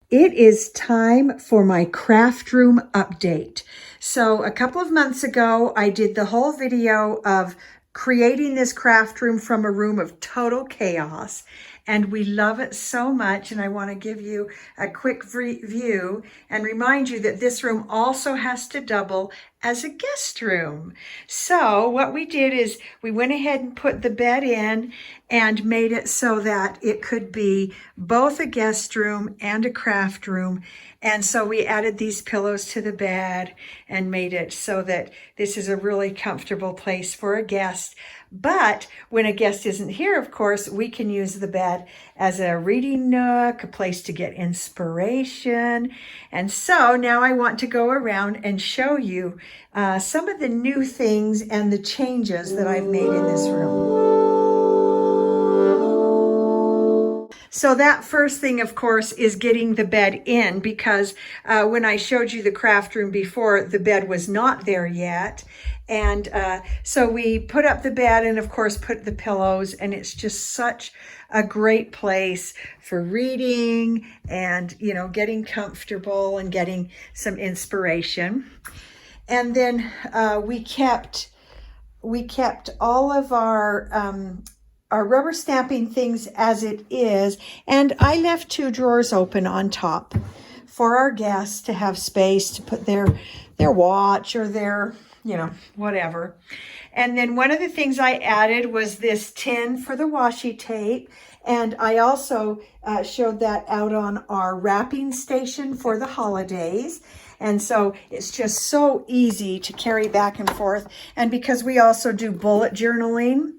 It is time for my craft room update. So a couple of months ago, I did the whole video of creating this craft room from a room of total chaos. And we love it so much. And I want to give you a quick review and remind you that this room also has to double as a guest room. So what we did is we went ahead and put the bed in and made it so that it could be both a guest room and a craft room. And so we added these pillows to the bed and made it so that this is a really comfortable place for a guest. But when a guest isn't here, of course, we can use the bed as a reading nook, a place to get inspiration. And so now I want to go around and show you some of the new things and the changes that I've made in this room. So that first thing, of course, is getting the bed in, because when I showed you the craft room before, the bed was not there yet. And so we put up the bed and, of course, put the pillows, and it's just such a great place for reading and, you know, getting comfortable and getting some inspiration. And then we kept all of our rubber stamping things as it is, and I left 2 drawers open on top for our guests to have space to put their watch or their, you know, whatever. And then one of the things I added was this tin for the washi tape, and I also showed that out on our wrapping station for the holidays. And so it's just so easy to carry back and forth. And because we also do bullet journaling,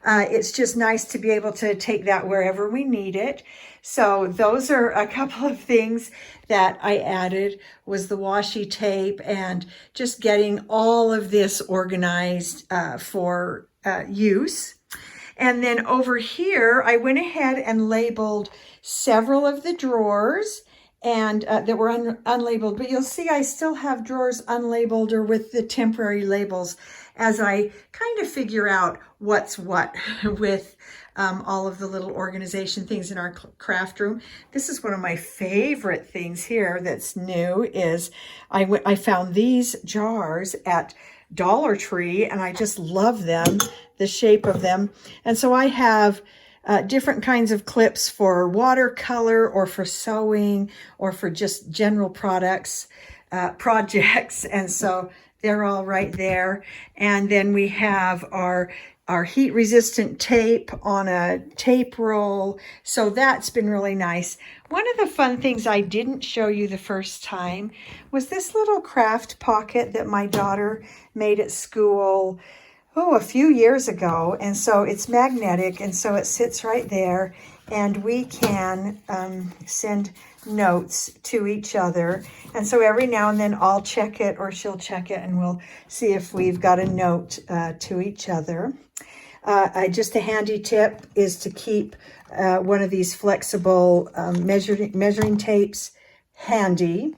it's just nice to be able to take that wherever we need it. So those are a couple of things that I added, was the washi tape and just getting all of this organized for use. And then over here, I went ahead and labeled several of the drawers and that were unlabeled, but you'll see I still have drawers unlabeled or with the temporary labels as I kind of figure out what's what with all of the little organization things in our craft room. This is one of my favorite things here that's new is I found these jars at Dollar Tree, and I just love them, the shape of them. And so I have different kinds of clips for watercolor or for sewing or for just general projects. And so they're all right there. And then we have our heat resistant tape on a tape roll. So that's been really nice. One of the fun things I didn't show you the first time was this little craft pocket that my daughter made at school, a few years ago. And so it's magnetic, and so it sits right there, and we can send notes to each other. And so every now and then I'll check it or she'll check it, and we'll see if we've got a note to each other. Just a handy tip is to keep one of these flexible measuring tapes handy.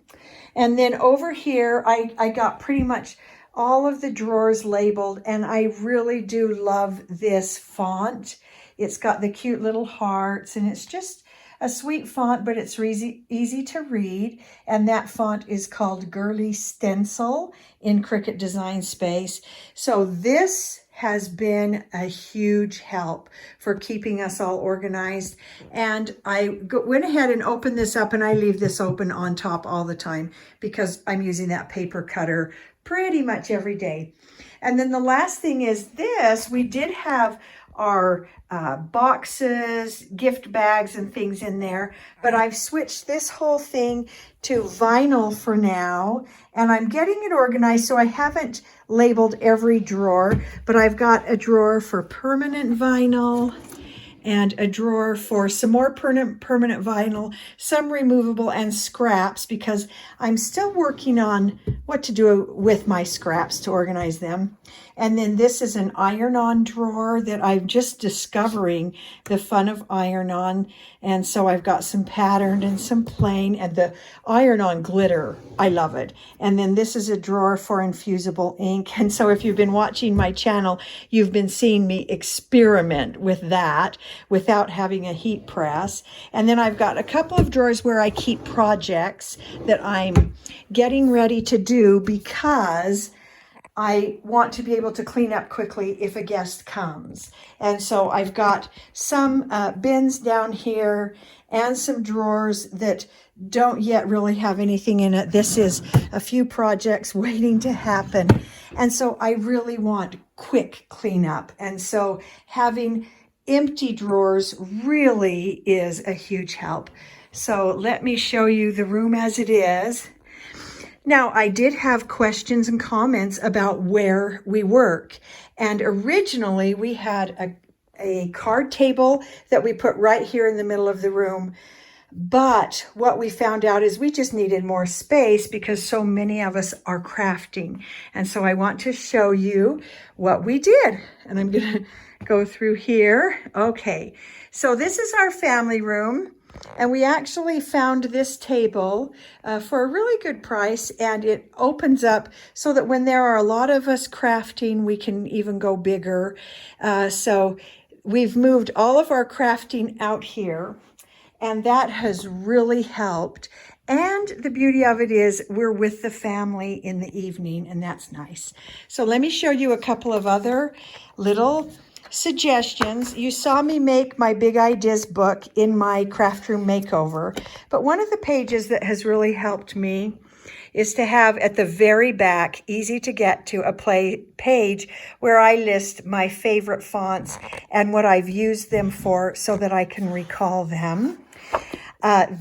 And then over here, I got pretty much all of the drawers labeled, and I really do love this font. It's got the cute little hearts, and it's just a sweet font, but it's easy to read. And that font is called Girly Stencil in Cricut Design Space. So this has been a huge help for keeping us all organized. And I went ahead and opened this up, and I leave this open on top all the time because I'm using that paper cutter pretty much every day. And then the last thing is this. We did have our boxes, gift bags, and things in there, but I've switched this whole thing to vinyl for now, and I'm getting it organized, so I haven't labeled every drawer, but I've got a drawer for permanent vinyl and a drawer for some more permanent vinyl, some removable, and scraps, because I'm still working on what to do with my scraps to organize them. And then this is an iron-on drawer that I'm just discovering the fun of iron-on. And so I've got some patterned and some plain, and the iron-on glitter, I love it. And then this is a drawer for infusible ink. And so if you've been watching my channel, you've been seeing me experiment with that without having a heat press. And then I've got a couple of drawers where I keep projects that I'm getting ready to do because I want to be able to clean up quickly if a guest comes. And so I've got some bins down here and some drawers that don't yet really have anything in it. This is a few projects waiting to happen. And so I really want quick cleanup. And so having empty drawers really is a huge help. So let me show you the room as it is. Now, I did have questions and comments about where we work. And originally we had a card table that we put right here in the middle of the room. But what we found out is we just needed more space because so many of us are crafting. And so I want to show you what we did. And I'm going to go through here. Okay, so this is our family room. And we actually found this table for a really good price, and it opens up so that when there are a lot of us crafting, we can even go bigger. So we've moved all of our crafting out here, and that has really helped. And the beauty of it is we're with the family in the evening, and that's nice. So let me show you a couple of other little suggestions. You saw me make my Big Ideas book in my craft room makeover, but one of the pages that has really helped me is to have at the very back, easy to get to, a page where I list my favorite fonts and what I've used them for so that I can recall them.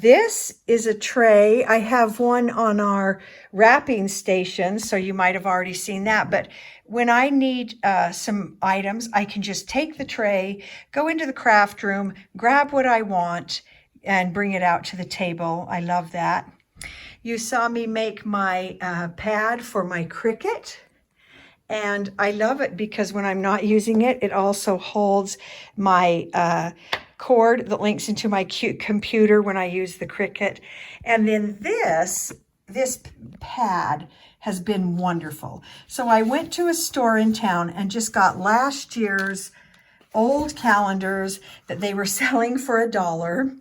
This is a tray. I have one on our wrapping station, so you might have already seen that. But when I need some items, I can just take the tray, go into the craft room, grab what I want, and bring it out to the table. I love that. You saw me make my pad for my Cricut. And I love it because when I'm not using it, it also holds my cord that links into my computer when I use the Cricut. And then this pad has been wonderful. So I went to a store in town and just got last year's old calendars that they were selling for $1.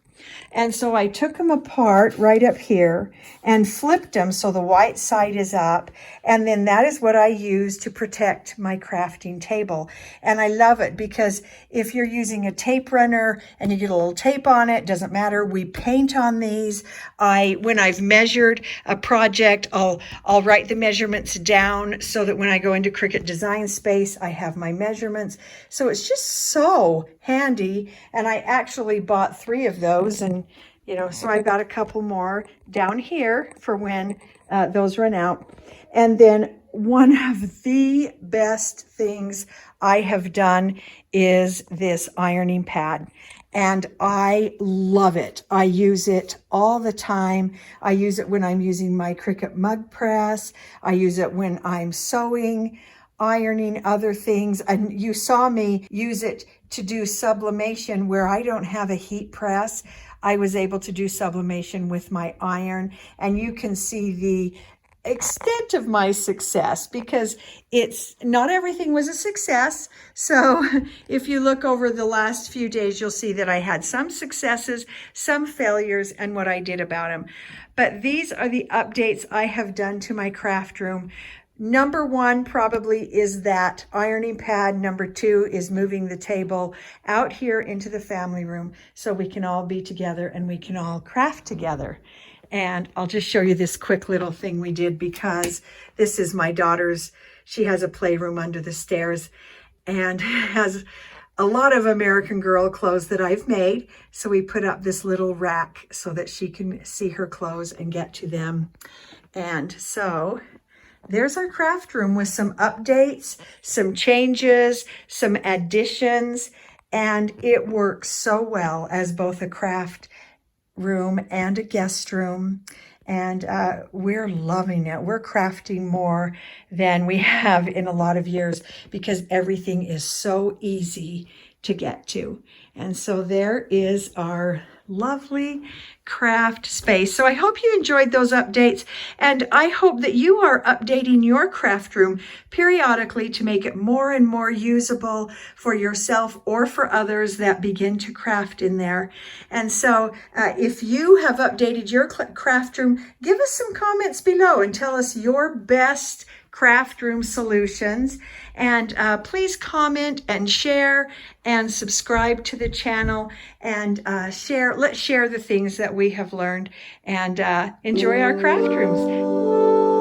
And so I took them apart right up here and flipped them so the white side is up. And then that is what I use to protect my crafting table. And I love it because if you're using a tape runner and you get a little tape on it, doesn't matter. We paint on these. When I've measured a project, I'll write the measurements down so that when I go into Cricut Design Space, I have my measurements. So it's just so handy. And I actually bought 3 of those, and so I got a couple more down here for when those run out. And then one of the best things I have done is this ironing pad. And I love it. I use it all the time. I use it when I'm using my Cricut mug press. I use it when I'm sewing, ironing other things. And you saw me use it to do sublimation where I don't have a heat press. I was able to do sublimation with my iron, and you can see the extent of my success because it's not everything was a success. So if you look over the last few days, you'll see that I had some successes, some failures, and what I did about them. But these are the updates I have done to my craft room. Number 1 probably is that ironing pad. Number 2 is moving the table out here into the family room so we can all be together and we can all craft together. And I'll just show you this quick little thing we did because this is my daughter's. She has a playroom under the stairs and has a lot of American Girl clothes that I've made. So we put up this little rack so that she can see her clothes and get to them. And so there's our craft room with some updates, some changes, some additions, and it works so well as both a craft room and a guest room. and we're loving it. We're crafting more than we have in a lot of years because everything is so easy to get to. And so there is our lovely craft space. So I hope you enjoyed those updates, and I hope that you are updating your craft room periodically to make it more and more usable for yourself or for others that begin to craft in there. And so if you have updated your craft room, give us some comments below and tell us your best craft room solutions. And please comment and share and subscribe to the channel, and let's share the things that we have learned, and enjoy our craft rooms.